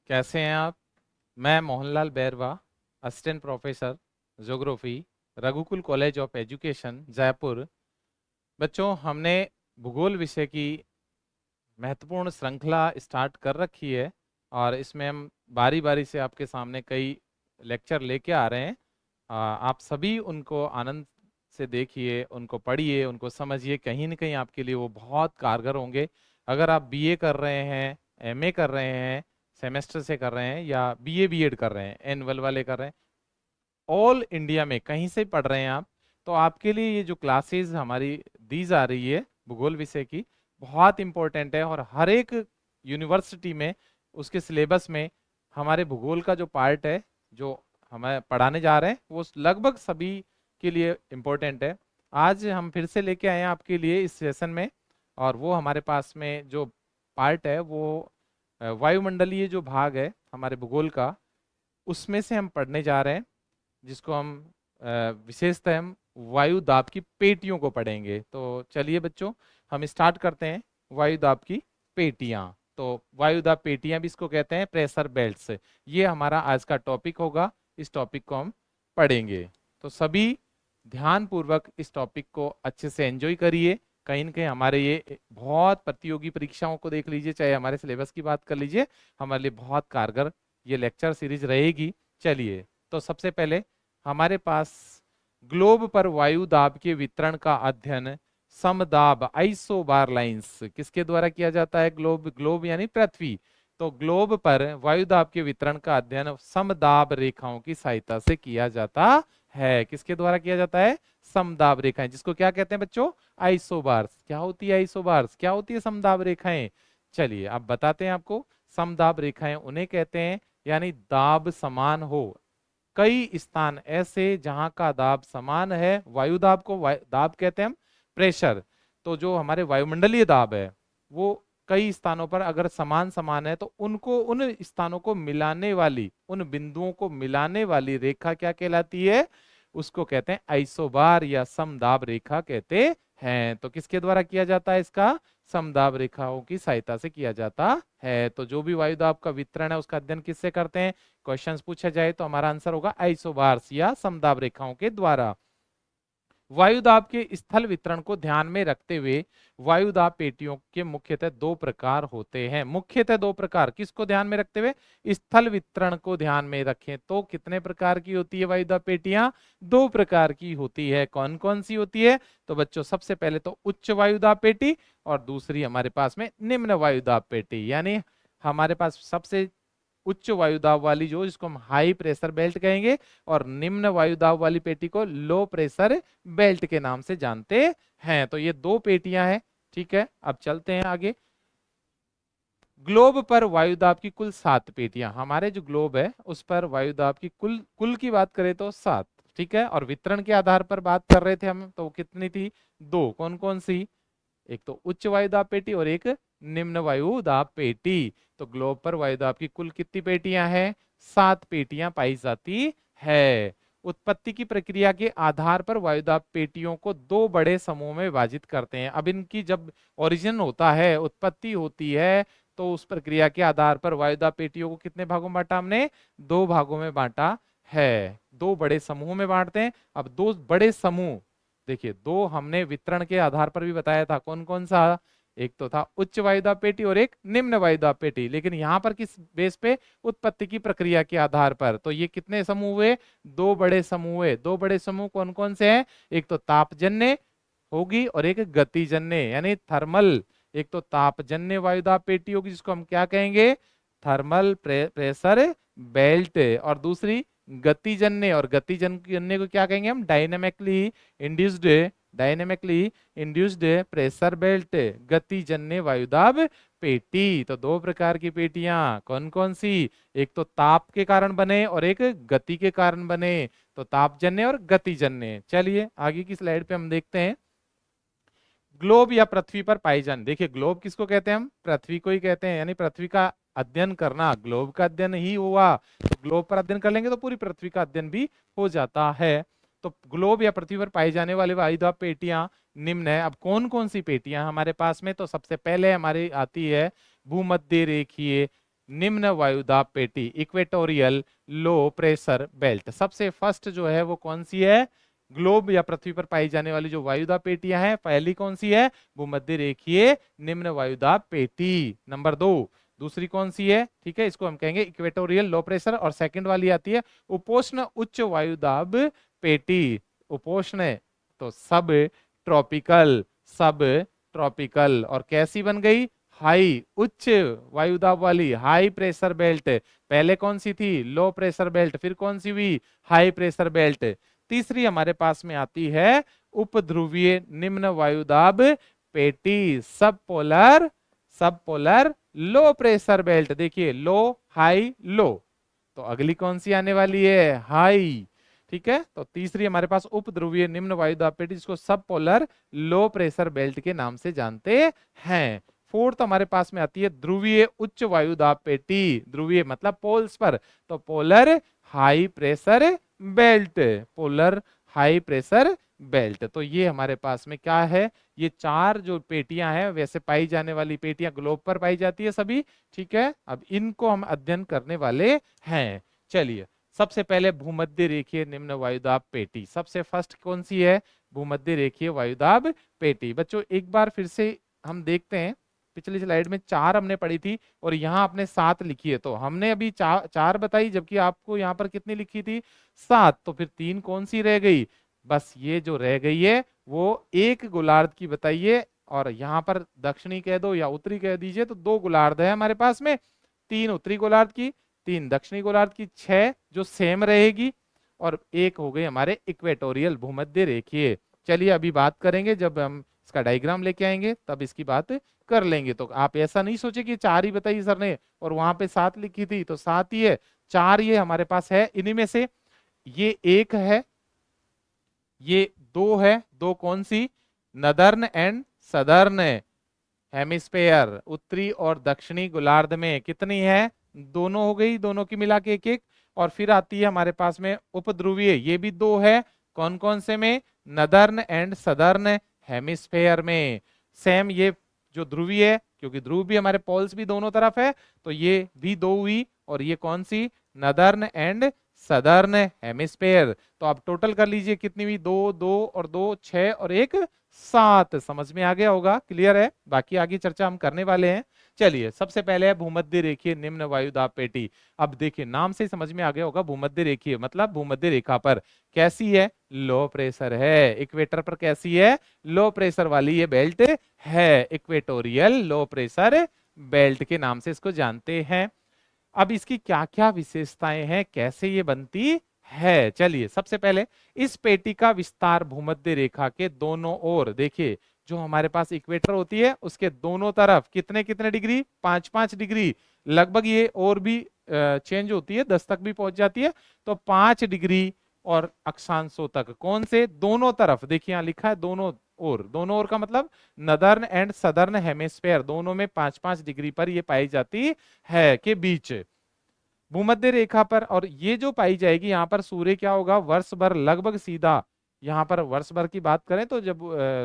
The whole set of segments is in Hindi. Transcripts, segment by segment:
कैसे हैं आप? मैं Mohanlal Bairwa, assistant professor geography, Raghukul college of education, Jaipur. बच्चों, हमने भूगोल विषय की महत्वपूर्ण श्रृंखला स्टार्ट कर रखी है और इसमें हम बारी बारी से आपके सामने कई लेक्चर लेके आ रहे हैं। आप सभी उनको आनंद से देखिए, उनको पढ़िए, उनको समझिए। कहीं ना कहीं आपके लिए वो बहुत कारगर होंगे। अगर आप बीए कर रहे हैं, एमए कर रहे हैं, सेमेस्टर से कर रहे हैं, या बीए बीएड कर रहे हैं, एनुअल वाले कर रहे हैं, ऑल इंडिया में कहीं से पढ़ रहे हैं आप, तो आपके लिए ये जो क्लासेस हमारी दी जा रही है भूगोल विषय की, बहुत इंपॉर्टेंट है। और हर एक यूनिवर्सिटी में उसके सिलेबस में हमारे भूगोल का जो पार्ट है, जो हमें पढ़ाने जा रहे हैं, वो लगभग सभी के लिए इम्पोर्टेंट है। आज हम फिर से लेके आए हैं आपके लिए इस सेशन में, और वो हमारे पास में जो पार्ट है वो वायुमंडलीय जो भाग है हमारे भूगोल का, उसमें से हम पढ़ने जा रहे हैं, जिसको हम विशेषतः हम वायु दाब की पेटियों को पढ़ेंगे। तो चलिए बच्चों, हम स्टार्ट करते हैं। वायु दाब की पेटियां, तो वायु दाब पेटियां भी इसको कहते हैं, प्रेशर बेल्ट्स। ये हमारा आज का टॉपिक होगा। इस टॉपिक को हम पढ़ेंगे, तो सभी ध्यान पूर्वक इस टॉपिक को अच्छे से एंजॉय करिए। कहीं ना कहीं हमारे ये बहुत प्रतियोगी परीक्षाओं को देख लीजिए, चाहे हमारे सिलेबस की बात कर लीजिए, हमारे लिए बहुत कारगर ये लेक्चर सीरीज रहेगी। चलिए, तो सबसे पहले हमारे पास ग्लोब पर वायु दाब के वितरण का अध्ययन समदाब आइसोबार लाइंस किसके द्वारा किया जाता है? ग्लोब, ग्लोब यानी पृथ्वी। तो ग्लोब पर वायु दाब के वितरण का अध्ययन समदाब रेखाओं की सहायता से किया जाता है। किसके द्वारा किया जाता है? समदाब रेखाएं, जिसको क्या कहते हैं बच्चों? आइसोबार्स। क्या होती है आइसोबार्स? क्या होती है समदाब रेखाएं? चलिए अब बताते हैं आपको। समदाब रेखाएं उन्हें कहते हैं, यानी दाब समान हो। कई स्थान ऐसे जहां का दाब समान है, वायु दाब को दाब कहते हैं हम, प्रेशर। तो जो हमारे वायुमंडलीय दाब है वो कई स्थानों पर अगर समान समान है, तो उनको, उन स्थानों को मिलाने वाली, उन बिंदुओं को मिलाने वाली रेखा क्या कहलाती है? उसको कहते हैं आइसोबार या समदाब रेखा कहते हैं। तो किसके द्वारा किया जाता है इसका? समदाब रेखाओं की सहायता से किया जाता है। तो जो भी वायु दाब का वितरण है उसका अध्ययन किससे करते हैं? क्वेश्चंस पूछा जाए तो हमारा आंसर होगा आइसोबार्स या समदाब रेखाओं के द्वारा। वायुदाब के स्थल वितरण को ध्यान में रखते हुए वायुदाब पेटियों के मुख्यतः दो प्रकार होते हैं। मुख्यतः दो प्रकार, किसको ध्यान में रखते हुए? स्थल वितरण को ध्यान में रखें तो कितने प्रकार की होती है वायुदाब पेटियां? दो प्रकार की होती है। कौन कौन सी होती है? तो बच्चों, सबसे पहले तो उच्च वायुदाब पेटी, और दूसरी हमारे पास में निम्न वायुदाब पेटी। यानी हमारे पास सबसे उच्च वायुदाब वाली, जो जिसको हम हाई प्रेशर बेल्ट कहेंगे, और निम्न वायुदाब वाली पेटी को लो प्रेशर बेल्ट के नाम से जानते हैं। तो ये दो पेटियां हैं। ठीक है, अब चलते हैं आगे। ग्लोब पर वायुदाब की कुल 7 पेटियां। हमारे जो ग्लोब है उस पर वायुदाब की कुल कुल की बात करें तो 7। ठीक है, और वितरण के आधार पर बात कर रहे थे हम, तो कितनी थी? दो। कौन कौन सी? एक तो उच्च वायुदाब पेटी और एक निम्न वायुदाब पेटी। तो ग्लोब पर वायुदाब की कुल कितनी पेटियां हैं? 7 पेटियां पाई जाती है। उत्पत्ति की प्रक्रिया के आधार पर वायुदाब पेटियों को दो बड़े समूह में विभाजित करते हैं। अब इनकी जब ओरिजिन होता है, उत्पत्ति होती है, तो उस प्रक्रिया के आधार पर वायुदाब पेटियों को कितने भागों में बांटा हमने? दो भागों में बांटा है। दो बड़े समूह में बांटते हैं। अब दो बड़े समूह, देखिए, दो हमने वितरण के आधार पर भी बताया था। कौन कौन सा? एक तो था उच्च वायुदाब पेटी और एक निम्न वायुदाब पेटी। लेकिन यहां पर किस बेस पे? उत्पत्ति की प्रक्रिया के आधार पर। तो ये कितने समूह हुए? दो बड़े समूह हुए। दो बड़े समूह कौन कौन से हैं? एक तो तापजन्य होगी और एक गतिजन्य यानी थर्मल। एक तो तापजन्य वायुदाब पेटी होगी, जिसको हम क्या कहेंगे? Thermal pressure belt. और दूसरी गतिजन्य, और गतिजन्य को क्या कहेंगे हम? डायनेमिकली इंड्यूस्ड प्रेशर बेल्ट, गतिजन्य वायुदाब पेटी। तो दो प्रकार की पेटियां कौन कौन सी? एक तो ताप के कारण बने और एक गति के कारण बने। तो तापजन्य और गतिजन्य। चलिए आगे की स्लाइड पे हम देखते हैं। ग्लोब या पृथ्वी पर पाई जाने, देखिए ग्लोब किसको कहते हैं हम? पृथ्वी को ही कहते हैं। यानी पृथ्वी का अध्ययन करना, ग्लोब का अध्ययन ही हुआ। तो ग्लोब पर अध्ययन कर लेंगे तो पूरी पृथ्वी का अध्ययन भी हो जाता है। तो ग्लोब या पृथ्वी पर पाई जाने वाले वायुदाब पेटियां निम्न है। अब कौन कौन सी पेटियां हमारे पास में? तो सबसे पहले हमारी आती है भूमध्य रेखीय निम्न वायुदाब पेटी, इक्वेटोरियल लो प्रेशर बेल्ट। सबसे फर्स्ट जो है वो कौन सी है? ग्लोब या पृथ्वी पर पाई जाने वाली जो वायुदाब पेटियां हैं, पहली कौन सी है? भूमध्य रेखीय निम्न वायुदाब पेटी। नंबर 2, दूसरी कौन सी है? ठीक है, इसको हम कहेंगे इक्वेटोरियल लो प्रेशर। और सेकंड वाली आती है उपोष्ण उच्च वायुदाब पेटी। उपोष्ण तो सब ट्रॉपिकल, सब ट्रॉपिकल। और कैसी बन गई? हाई, उच्च वायुदाब वाली, हाई प्रेशर बेल्ट। पहले कौन सी थी? Low pressure belt. फिर कौन सी हुई? High pressure belt. तीसरी हमारे पास में आती है उपध्रुवीय निम्न वायुदाब पेटी, सब पोलर, सब पोलर लो प्रेशर बेल्ट। देखिए लो, हाई, लो, तो अगली कौन सी आने वाली है? हाई। ठीक है, तो तीसरी हमारे पास उपध्रुवीय निम्न वायुदाब पेटी, जिसको सब पोलर लो प्रेशर बेल्ट के नाम से जानते हैं। फोर्थ हमारे पास में आती है ध्रुवीय उच्च वायुदाब पेटी। ध्रुवीय मतलब पोल्स पर, तो polar high pressure belt, polar high pressure belt. तो ये हमारे पास में क्या है? ये चार जो पेटियां हैं, वैसे पाई जाने वाली पेटियां ग्लोब पर पाई जाती है सभी। ठीक है, अब इनको हम अध्ययन करने वाले हैं। चलिए, सबसे पहले भूमध्य रेखीय निम्न वायुदाब पेटी, सबसे फर्स्ट कौन सी है? भूमध्य रेखीय वायुदाब पेटी। बच्चों एक बार फिर से हम देखते हैं, पिछली स्लाइड में 4 हमने पढ़ी थी और यहाँ आपने 7 लिखी है, तो हमने अभी 4 बताई, जबकि आपको यहाँ पर कितनी लिखी थी? 7। तो फिर 3 कौन सी रह गई? बस ये जो रह गई है वो एक गोलार्ध की बताइए, और यहाँ पर दक्षिणी कह दो या उत्तरी कह दीजिए, तो 2 गोलार्ध है हमारे पास में, 3 उत्तरी गोलार्ध की, 3 दक्षिणी गोलार्ध की, 6 जो सेम रहेगी, और 1 हो गई हमारे इक्वेटोरियल भूमध्य रेखीय। चलिए अभी बात करेंगे, जब हम इसका डायग्राम लेके आएंगे तब इसकी बात कर लेंगे। तो आप ऐसा नहीं सोचे कि 4 ही बताई सर ने और वहां पे 7 लिखी थी, तो 7 ही है, 4 ये हमारे पास है। इन्हीं में से ये 1 है, ये 2 है, 2 कौन सी? नदर्न एंड सदर्न हेमिस्फेयर, उत्तरी और दक्षिणी गोलार्ध में कितनी है? दोनों हो गई, दोनों की मिला के 1-1। और फिर आती है हमारे पास में उपध्रुवीय, ये भी 2 है। कौन कौन से में? नदर्न एंड सदर्न हेमिस्फेयर में। सेम ये जो ध्रुवीय है, क्योंकि ध्रुव भी हमारे पोल्स भी दोनों तरफ है, तो ये भी 2 हुई। और ये कौन सी? Northern and southern hemisphere. तो आप टोटल कर लीजिए कितनी हुई? 2 2 और 2 6 और 1 7। समझ में आ गया होगा, क्लियर है? बाकी आगे चर्चा हम करने वाले हैं। चलिए, सबसे पहले है भूमध्य रेखीय निम्न वायुदाब पेटी। अब देखिए नाम से समझ में आ गया होगा, भूमध्य रेखीय मतलब भूमध्य रेखा पर कैसी है? लो प्रेशर है। इक्वेटर पर कैसी है? लो प्रेशर वाली ये बेल्ट है, इक्वेटोरियल लो प्रेशर बेल्ट के नाम से इसको जानते हैं। अब इसकी क्या क्या विशेषताएं हैं, कैसे ये बनती है? चलिए, सबसे पहले इस पेटी का विस्तार भूमध्य रेखा के दोनों ओर, देखिए जो हमारे पास इक्वेटर होती है उसके दोनों तरफ कितने कितने डिग्री? 5-5 डिग्री लगभग, ये और भी चेंज होती है, 10 तक भी पहुंच जाती है, तो 5 डिग्री और अक्षांशों तक। कौन से? दोनों तरफ। देखिए यहाँ लिखा है दोनों ओर, दोनों ओर का मतलब नदर्न एंड सदर्न हेमिस्फेयर, दोनों में 5-5 डिग्री पर ये पाई जाती है के बीच भूमध्य रेखा पर। और ये जो पाई जाएगी यहाँ पर सूर्य क्या होगा? वर्ष भर लगभग सीधा, यहाँ पर वर्ष भर की बात करें तो जब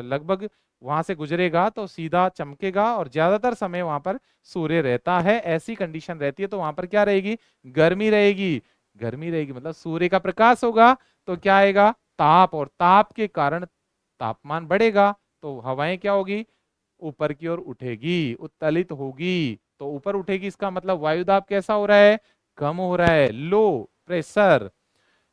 लगभग वहां से गुजरेगा तो सीधा चमकेगा, और ज्यादातर समय वहां पर सूर्य रहता है, ऐसी कंडीशन रहती है। तो वहां पर क्या रहेगी? गर्मी रहेगी। गर्मी रहेगी मतलब सूर्य का प्रकाश होगा, तो क्या आएगा? ताप, और ताप के कारण तापमान बढ़ेगा, तो हवाएं क्या होगी? ऊपर की ओर उठेगी, उत्तलित होगी। तो ऊपर उठेगी, इसका मतलब वायुदाब कैसा हो रहा है? कम हो रहा है, लो प्रेशर।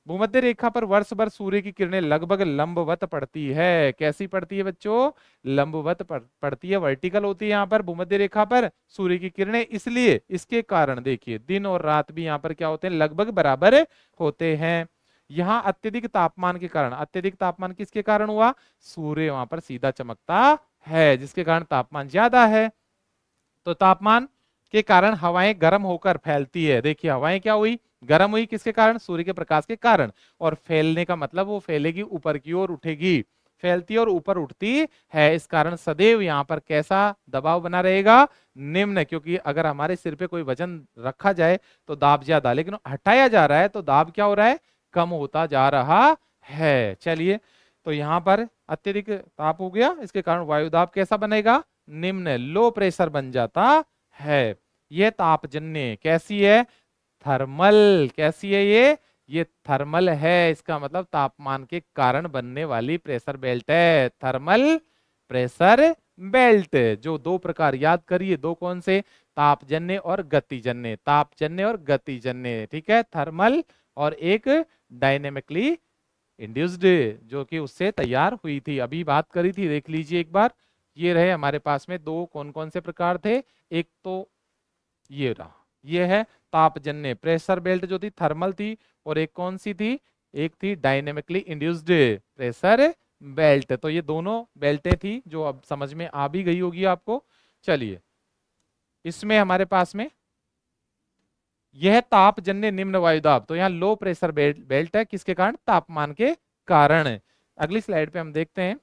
भूमध्य रेखा पर वर्ष भर सूर्य की किरणें लगभग लंबवत पड़ती है। कैसी पड़ती है बच्चों? लंबवत पड़ती है, वर्टिकल होती है यहाँ पर भूमध्य रेखा पर सूर्य की किरणें, इसलिए इसके कारण देखिए दिन और रात भी यहाँ पर क्या होते हैं? लगभग बराबर होते हैं। यहाँ अत्यधिक तापमान के कारण, अत्यधिक तापमान किसके कारण हुआ? सूर्य वहां पर सीधा चमकता है, जिसके कारण तापमान ज्यादा है। तो तापमान के कारण हवाएं गर्म होकर फैलती है। देखिए हवाएं क्या हुई? गर्म हुई, किसके कारण? सूर्य के प्रकाश के कारण। और फैलने का मतलब वो फैलेगी, ऊपर की ओर उठेगी, फैलती और ऊपर उठती है। इस कारण सदैव यहाँ पर कैसा दबाव बना रहेगा? निम्न, क्योंकि अगर हमारे सिर पे कोई वजन रखा जाए तो दाब ज्यादा, लेकिन हटाया जा रहा है तो दाब क्या हो रहा है? कम होता जा रहा है। चलिए, तो यहाँ पर अत्यधिक ताप हो गया, इसके कारण वायुदाब कैसा बनेगा? निम्न, लो प्रेशर बन जाता है। ये तापजन्य कैसी है, थर्मल। कैसी है ये थर्मल है। इसका मतलब तापमान के कारण बनने वाली प्रेशर बेल्ट है, थर्मल प्रेशर बेल्ट। जो दो प्रकार याद करिए, दो कौन से, तापजन्य और गतिजन्य, तापजन्य और गतिजन्य, ठीक है, थर्मल और एक डायनेमिकली इंड्यूस्ड, जो कि उससे तैयार हुई थी, अभी बात करी थी, देख लीजिए एक बार। ये रहे हमारे पास में दो कौन कौन से प्रकार थे, एक तो ये रहा, ये है तापजन्य प्रेशर बेल्ट जो थी थर्मल थी, और एक कौन सी थी, एक थी डायनेमिकली इंड्यूस्ड प्रेशर बेल्ट। तो ये दोनों बेल्टें थी जो अब समझ में आ भी गई होगी आपको। चलिए, इसमें हमारे पास में यह तापजन्य निम्न वायुदाब, तो यहाँ लो प्रेशर बेल्ट है, किसके कारण, तापमान के कारण। अगली स्लाइड पे हम देखते हैं।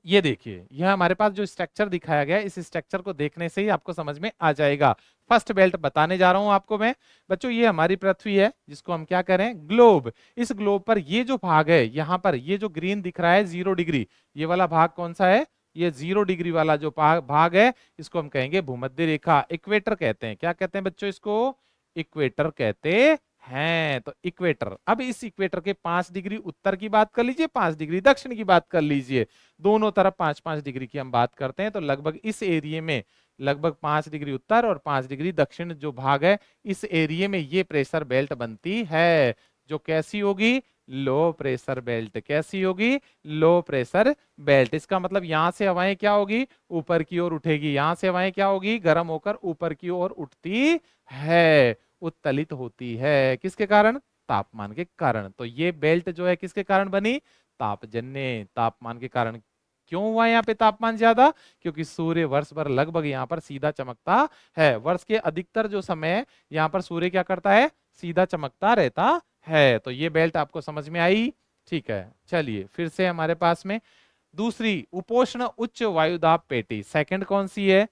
ये देखिए, यह हमारे पास जो स्ट्रक्चर दिखाया गया है, इस स्ट्रक्चर को देखने से ही आपको समझ में आ जाएगा। फर्स्ट बेल्ट बताने जा रहा हूं आपको मैं बच्चों, ये हमारी पृथ्वी है जिसको हम क्या करें, ग्लोब। इस ग्लोब पर ये जो भाग है, यहाँ पर ये जो ग्रीन दिख रहा है 0 डिग्री, ये वाला भाग कौन सा है, ये 0 डिग्री वाला जो भाग है, इसको हम कहेंगे भूमध्य रेखा, इक्वेटर कहते हैं। क्या कहते हैं बच्चों इसको, इक्वेटर कहते हैं। तो इक्वेटर, अब इस इक्वेटर के 5 डिग्री उत्तर की बात कर लीजिए, 5 डिग्री दक्षिण की बात कर लीजिए, दोनों तरफ 5-5 डिग्री की हम बात करते हैं। तो लगभग इस एरिया में लगभग 5 डिग्री उत्तर और 5 डिग्री दक्षिण जो भाग है, इस एरिया में ये प्रेशर बेल्ट बनती है, जो कैसी होगी, लो प्रेशर बेल्ट। कैसी होगी, लो प्रेशर बेल्ट। इसका मतलब यहां से हवाएं क्या होगी, ऊपर की ओर उठेगी, यहां से हवाएं क्या होगी, गर्म होकर ऊपर की ओर उठती है, उत्तलित होती है, किसके कारण, तापमान के कारण। तो ये बेल्ट जो है किसके कारण बनी, तापजन्य, तापमान के कारण। क्यों हुआ यहाँ पे तापमान ज्यादा, क्योंकि सूर्य वर्ष भर लगभग यहाँ पर सीधा चमकता है, वर्ष के अधिकतर जो समय यहाँ पर सूर्य क्या करता है, सीधा चमकता रहता है। तो ये बेल्ट आपको समझ में आई, ठीक है। चलिए फिर से हमारे पास में दूसरी, उपोष्ण उच्च वायुदाब पेटी, सेकंड कौन सी है,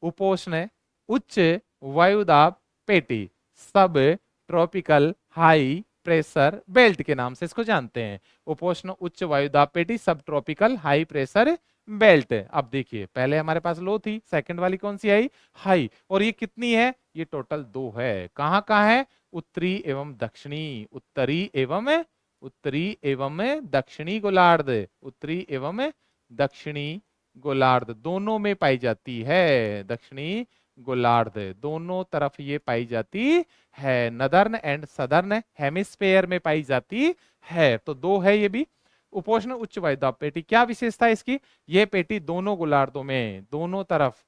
उपोष्ण उच्च वायुदाब पेटी, सब ट्रॉपिकल हाई प्रेशर बेल्ट के नाम से इसको जानते हैं। उपोष्ण उच्च वायुदाब पेटी, सब ट्रॉपिकल हाई प्रेशर बेल्ट। अब देखिए, पहले हमारे पास लो थी, सेकंड वाली कौन सी आई, हाई। और ये कितनी है, ये टोटल 2 है। कहाँ कहाँ है, उत्तरी एवं दक्षिणी, उत्तरी एवं दक्षिणी गोलार्ध, उत्तरी एवं दक्षिणी गोलार्ध दोनों में पाई जाती है, दक्षिणी गोलार्ध दोनों तरफ ये पाई जाती है, नदर्न एंड सदर्न हेमिस्फेयर में पाई जाती है। तो 2 है ये भी। उपोष्ण उच्च वायुदाब पेटी, क्या विशेषता है इसकी, ये पेटी दोनों गोलार्धों में, दोनों तरफ,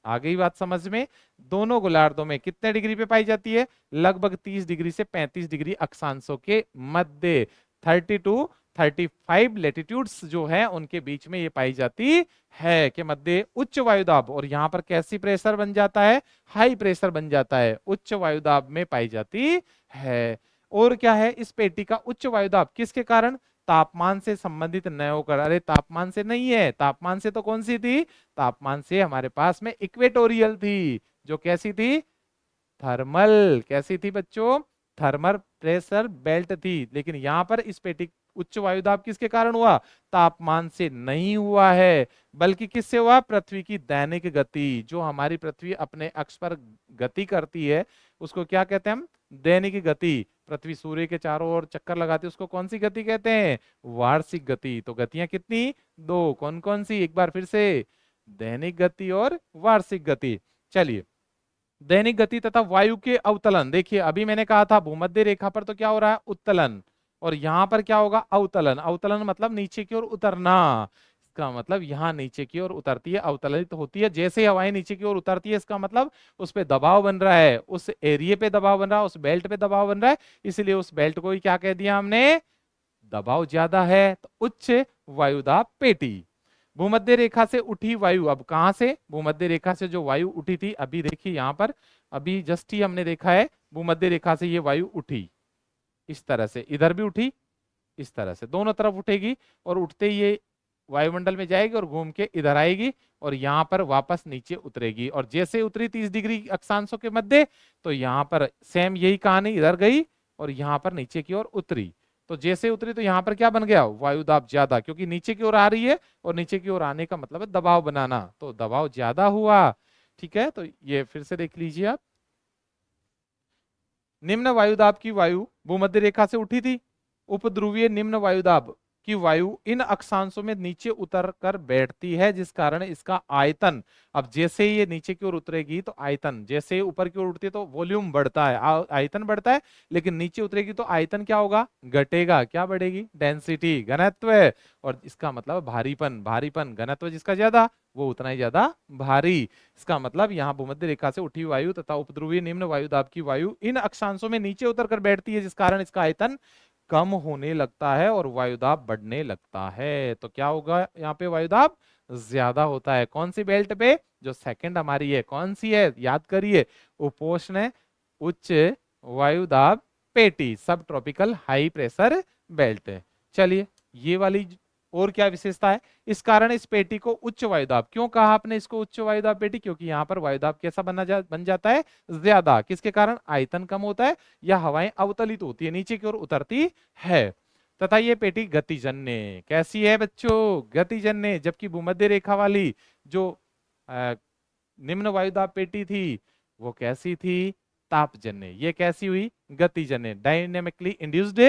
आ गई बात समझ में, दोनों गोलार्धों में कितने डिग्री पे पाई जाती है, लगभग 30 डिग्री से 35 डिग्री अक्षांशों के मध्य, 30 टू 35 लेटीट्यूड्स जो है उनके बीच में ये पाई जाती है के मध्य उच्च वायुदाब। और यहाँ पर कैसी प्रेशर बन जाता है, हाई प्रेशर बन जाता है, उच्च वायुदाब में पाई जाती है। और क्या है, इस पेटी का उच्च वायुदाब किसके कारण, तापमान से संबंधित न होकर, अरे तापमान से नहीं है, तापमान से तो कौन सी थी, तापमान से हमारे पास में इक्वेटोरियल थी, जो कैसी थी, थर्मल। कैसी थी बच्चों, थर्मल प्रेशर बेल्ट थी। लेकिन यहां पर इस पेटी उच्च वायुदाब किसके कारण हुआ, तापमान से नहीं हुआ है, बल्कि किससे हुआ, पृथ्वी की दैनिक गति, जो हमारी पृथ्वी अपने अक्ष पर गति करती है, उसको क्या कहते हैं हम, दैनिक गति। पृथ्वी सूर्य के चारों ओर चक्कर लगाती है, उसको कौन सी गति कहते हैं, वार्षिक गति। तो गतियां कितनी, 2, कौन कौन सी, एक बार फिर से, दैनिक गति और वार्षिक गति। चलिए, दैनिक गति तथा वायु के अवतलन, देखिए अभी मैंने कहा था भूमध्य रेखा पर तो क्या हो रहा है, उत्तलन, और यहां पर क्या होगा, अवतलन। अवतलन मतलब नीचे की ओर उतरना, इसका मतलब यहाँ नीचे की ओर उतरती है, अवतलित होती है। जैसे हवाएं नीचे की ओर उतरती है, इसका मतलब उस पे दबाव बन रहा है, उस एरिया पे दबाव बन रहा है, उस बेल्ट पे दबाव बन रहा है, इसलिए उस बेल्ट को ही क्या कह दिया हमने, दबाव ज्यादा है, तो उच्च वायुदाब पेटी। भूमध्य रेखा से उठी वायु, अब कहां से, भूमध्य रेखा से जो वायु उठी थी, अभी देखिए यहां पर, अभी जस्ट ही हमने देखा है, भूमध्य रेखा से ये वायु उठी, इस तरह से, इधर भी उठी, इस तरह से, दोनों तरफ उठेगी, और उठते ही ये वायुमंडल में जाएगी और घूम के इधर आएगी, और यहाँ पर वापस नीचे उतरेगी। और जैसे उतरी 30 डिग्री अक्षांशों के मध्य, तो यहाँ पर सेम यही कहानी, इधर गई और यहाँ पर नीचे की ओर उतरी। तो जैसे उतरी तो यहाँ पर क्या बन गया, वायुदाब ज्यादा, क्योंकि नीचे की ओर आ रही है, और नीचे की ओर आने का मतलब है दबाव बनाना, तो दबाव ज्यादा हुआ। ठीक है, तो ये फिर से देख लीजिए आप। निम्न वायुदाब की वायु भूमध्य रेखा से उठी थी। उपध्रुवीय निम्न वायुदाब की वायु इन अक्षांशों में नीचे उतर कर बैठती है, जिस कारण इसका आयतन, अब जैसे ही ये नीचे की ओर उतरेगी तो आयतन, जैसे ही ऊपर की ओर उठती है तो वॉल्यूम बढ़ता है, आयतन बढ़ता है, लेकिन नीचे उतरेगी तो आयतन क्या होगा, घटेगा। क्या बढ़ेगी, डेंसिटी, घनत्व। और इसका मतलब भारीपन, भारीपन घनत्व जिसका ज्यादा वो उतना ही ज्यादा भारी। इसका मतलब यहाँ भूमध्य रेखा से उठी वायु तथा उपध्रुवीय निम्न वायुदाब की वायु इन अक्षांशों में नीचे उतर कर बैठती है, जिस कारण इसका आयतन कम होने लगता है और वायुदाब बढ़ने लगता है। तो क्या होगा, यहाँ पे वायुदाब ज्यादा होता है। कौन सी बेल्ट पे, जो सेकंड हमारी है, कौन सी है, याद करिए, उपोष्ण उच्च वायुदाब पेटी, सब ट्रॉपिकल हाई प्रेशर बेल्ट है। चलिए, ये वाली और क्या विशेषता है, इस कारण इस पेटी को उच्च वायुदाब, क्यों कहा आपने इसको उच्च वायुदाब पेटी, क्योंकि यहाँ पर वायुदाब कैसा बन जाता है, ज्यादा। किसके कारण, आयतन कम होता है या हवाएं अवतलित होती है, नीचे की ओर उतरती है। तथा ये पेटी गतिजन्य, कैसी है बच्चों, गतिजन्य। जबकि भूमध्य रेखा वाली जो निम्न वायुदाब पेटी थी वो कैसी थी, तापजन्य। ये कैसी हुई, गतिजन्य, डायनेमिकली इंड्यूस्ड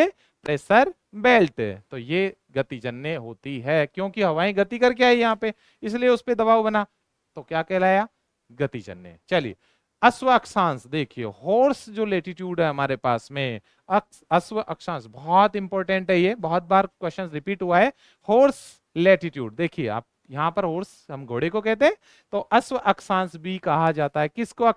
प्रेशर बेल्ट। तो ये गतिजन्य होती है, क्योंकि हवाएं गति करके आई यहाँ पे, इसलिए उस पे दबाव बना, तो क्या कहलाया, गतिजन्य। चलिए, अश्व अक्षांश देखिए, हॉर्स जो लेटीट्यूड है हमारे पास में, अश्व अक्षांश बहुत इंपॉर्टेंट है, ये बहुत बार क्वेश्चन रिपीट हुआ है। हॉर्स लेटीट्यूड देखिए आप, यहाँ पर हॉर्स हम घोड़े को कहते हैं, तो अश्व अक्षांश भी कहा जाता है। किसको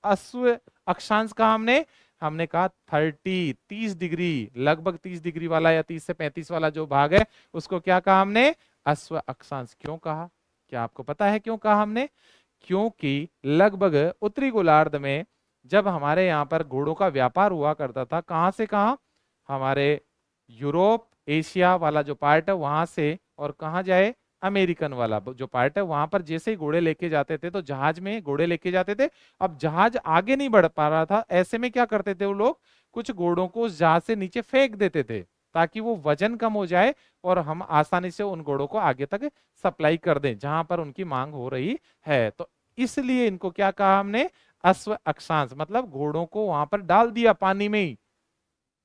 अश्व अक्षांश कहा हमने, हमने कहा 30 डिग्री, लगभग 30 डिग्री वाला या 30 से 35 वाला जो भाग है उसको क्या कहा हमने, अश्व अक्षांश। क्यों कहा, क्या आपको पता है क्यों कहा हमने, क्योंकि लगभग उत्तरी गोलार्ध में जब हमारे यहाँ पर घोड़ों का व्यापार हुआ करता था, कहां से कहां, हमारे यूरोप एशिया वाला जो पार्ट है वहां से, और कहां जाए, अमेरिकन वाला जो पार्ट है वहां पर जैसे ही घोड़े लेके जाते थे तो जहाज में घोड़े लेके जाते थे। अब जहाज आगे नहीं बढ़ पा रहा था, ऐसे में क्या करते थे वो लोग, कुछ घोड़ों को उस जहाज से नीचे फेंक देते थे ताकि वो वजन कम हो जाए और हम आसानी से उन घोड़ों को आगे तक सप्लाई कर दें जहां पर उनकी मांग हो रही है। तो इसलिए इनको क्या कहा हमने, अश्व अक्षांश, मतलब घोड़ों को वहां पर डाल दिया पानी में ही,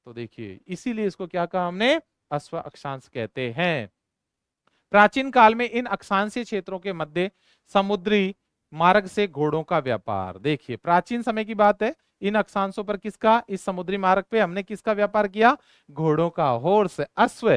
तो देखिए इसीलिए इसको क्या कहा हमने, अश्व अक्षांश कहते हैं। प्राचीन काल में इन अक्षांशीय क्षेत्रों के मध्य समुद्री मार्ग से घोड़ों का व्यापार, देखिए प्राचीन समय की बात है, इन अक्षांशों पर किसका, इस समुद्री मार्ग पे हमने किसका व्यापार किया, घोड़ों का, हॉर्स, अश्व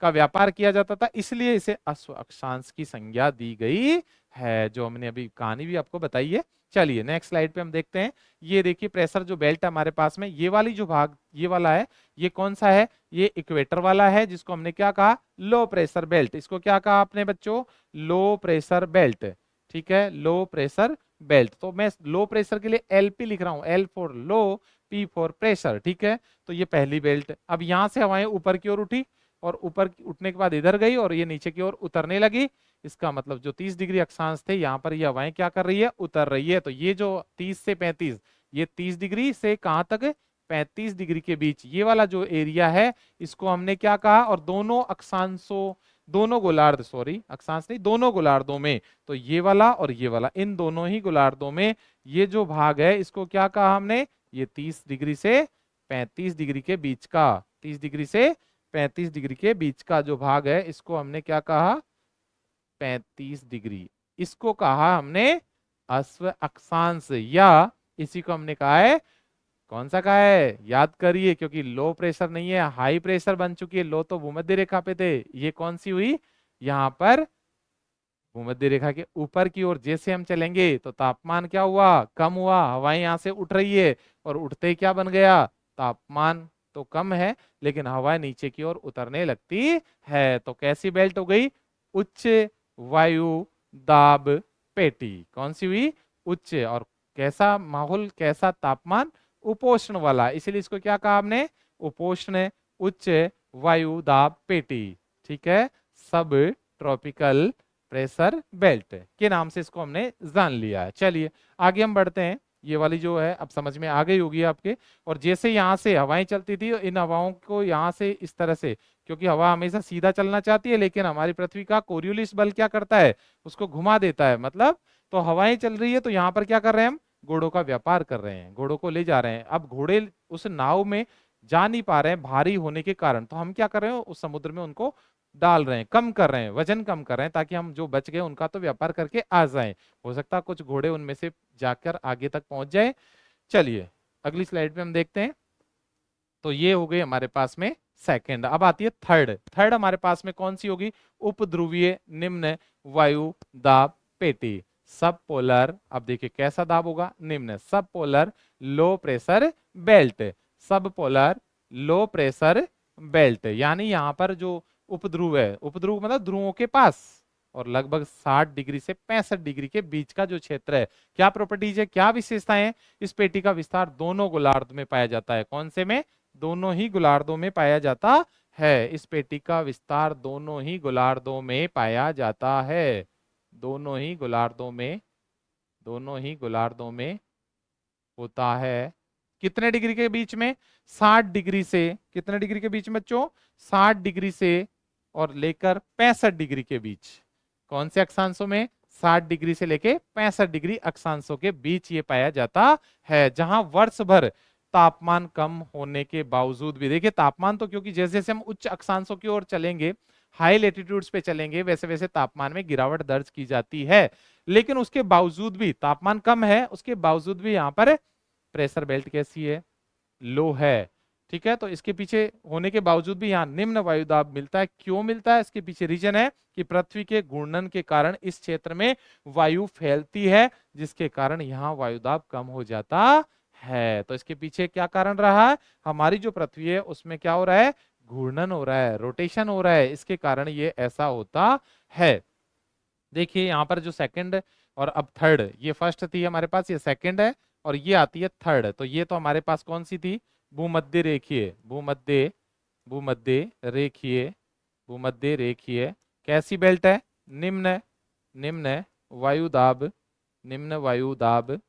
का व्यापार किया जाता था, इसलिए इसे अश्व अक्षांश की संज्ञा दी गई है, जो हमने अभी कहानी भी आपको बताई है। चलिए नेक्स्ट स्लाइड पे हम देखते हैं। ये देखिए प्रेशर जो बेल्ट है हमारे पास में, ये वाली जो भाग, ये वाला है, ये कौन सा है, ये इक्वेटर वाला है, जिसको हमने क्या कहा, लो प्रेशर बेल्ट। इसको क्या कहा आपने बच्चों, लो प्रेशर बेल्ट। ठीक है, लो प्रेशर बेल्ट। तो मैं लो प्रेशर के लिए एलपी लिख रहा हूं, L for low, P for pressure. ठीक है, तो ये पहली बेल्ट। अब यहां से हवाएं ऊपर की ओर उठी और ऊपर उठने के बाद इधर गई और ये नीचे की ओर उतरने लगी। इसका मतलब जो 30 डिग्री अक्षांश थे यहाँ पर ये हवाएं क्या कर रही है, उतर रही है। तो ये जो 30 से 35, ये 30 डिग्री से कहां तक, 35 डिग्री के बीच ये वाला जो एरिया है, इसको हमने क्या कहा, और दोनों अक्षांशों, दोनों गोलार्ध, सॉरी अक्षांश नहीं, दोनों गोलार्धों में, तो ये वाला और ये वाला, इन दोनों ही गोलार्धों में ये जो भाग है इसको क्या कहा हमने, ये 30 डिग्री से 35 डिग्री के बीच का, 30 डिग्री से 35 डिग्री के बीच का जो भाग है इसको हमने क्या कहा, 35 डिग्री, इसको कहा हमने अश्व अक्षांश, या इसी को हमने कहा है, कौन सा कहा है, याद करिए, क्योंकि लो प्रेशर नहीं है, हाई प्रेशर बन चुकी है। लो तो भूमध्य रेखा पे थे, ये कौन सी हुई, यहाँ पर भूमध्य रेखा के ऊपर की ओर जैसे हम चलेंगे तो तापमान क्या हुआ, कम हुआ, हवाएं यहाँ से उठ रही है और उठते ही क्या बन गया, तापमान तो कम है लेकिन हवाएं नीचे की ओर उतरने लगती है। तो कैसी बेल्ट हो गई, उच्च वायु दाब पेटी। कौन सी हुई, उच्च, और कैसा माहौल, कैसा तापमान, उपोष्ण वाला, इसीलिए इसको क्या कहा हमने, उपोष्ण उच्च वायु दाब पेटी। ठीक है, सब ट्रॉपिकल प्रेशर बेल्ट के नाम से इसको हमने जान लिया है। चलिए आगे हम बढ़ते हैं। ये वाली जो है अब समझ में आ गई होगी आपके। और जैसे यहाँ से हवाएं चलती थी, इन हवाओं को यहाँ से इस तरह से, क्योंकि हवा हमेशा सीधा चलना चाहती है लेकिन हमारी पृथ्वी का कोरियोलिस बल क्या करता है, उसको घुमा देता है, मतलब तो हवाएं चल रही है, तो यहाँ पर क्या कर रहे हैं हम, घोड़ों का व्यापार कर रहे हैं, घोड़ों को ले जा रहे हैं। अब घोड़े उस नाव में जा नहीं पा रहे हैं भारी होने के कारण, तो हम क्या कर रहे हैं, उस समुद्र में उनको डाल रहे हैं, कम कर रहे हैं, वजन कम कर रहे हैं, ताकि हम जो बच गए उनका तो व्यापार करके आ जाएं। हो सकता है कुछ घोड़े उनमें से जाकर आगे तक पहुंच जाए। चलिए अगली स्लाइड पे हम देखते हैं। तो ये हो गई हमारे पास में सेकंड। अब आती है थर्ड। थर्ड हमारे पास में कौन सी होगी, उपध्रुवीय निम्न वायु दाब पेटी, सब पोलर। अब देखिए कैसा दाब होगा, निम्न सब पोलर लो प्रेशर बेल्ट, सब पोलर लो प्रेशर बेल्ट। यानी यहाँ पर जो उपध्रुव है, उपध्रुव मतलब ध्रुवों के पास, और लगभग 60 डिग्री से 65 डिग्री के बीच का जो क्षेत्र है, क्या प्रॉपर्टीज है, क्या विशेषताएं हैं, इस पेटी का विस्तार दोनों गोलार्ध में पाया जाता है। कौन से में, दोनों ही गोलार्धों में पाया जाता है। इस पेटी का विस्तार दोनों ही गोलार्धों में पाया जाता है, दोनों ही गोलार्धों में, दोनों ही गोलार्धों में होता है। कितने डिग्री के बीच में, 60 डिग्री से, कितने डिग्री के बीच में बच्चों, 60 डिग्री से और लेकर 65 डिग्री के बीच। कौन से अक्षांशों में, 60 डिग्री से लेके 65 डिग्री अक्षांशों के बीच ये पाया जाता है, जहां वर्ष भर तापमान कम होने के बावजूद भी, देखिए तापमान तो, क्योंकि जैसे जैसे हम उच्च अक्षांशों की ओर चलेंगे, हाई लेटीट्यूड्स पे चलेंगे, वैसे वैसे तापमान में गिरावट दर्ज की जाती है, लेकिन उसके बावजूद भी तापमान कम है, उसके बावजूद भी यहाँ पर प्रेशर बेल्ट कैसी है, लो है। ठीक है, तो इसके पीछे होने के बावजूद भी यहाँ निम्न वायुदाब मिलता है। क्यों मिलता है, इसके पीछे रीजन है कि पृथ्वी के घूर्णन के कारण इस क्षेत्र में वायु फैलती है, जिसके कारण यहाँ वायुदाब कम हो जाता है। तो इसके पीछे क्या कारण रहा है, हमारी जो पृथ्वी है उसमें क्या हो रहा है, घूर्णन हो रहा है, रोटेशन हो रहा है, इसके कारण ये ऐसा होता है। देखिए यहाँ पर जो सेकंड और अब थर्ड, ये फर्स्ट थी हमारे पास, ये सेकंड है, और ये आती है थर्ड। तो ये तो हमारे पास कौन सी थी, भूमध्य रेखीय, भूमध्य, भूमध्य रेखीय, भूमध्य रेखीय कैसी बेल्ट है, निम्न, निम्न वायुदाब, निम्न वायुदाब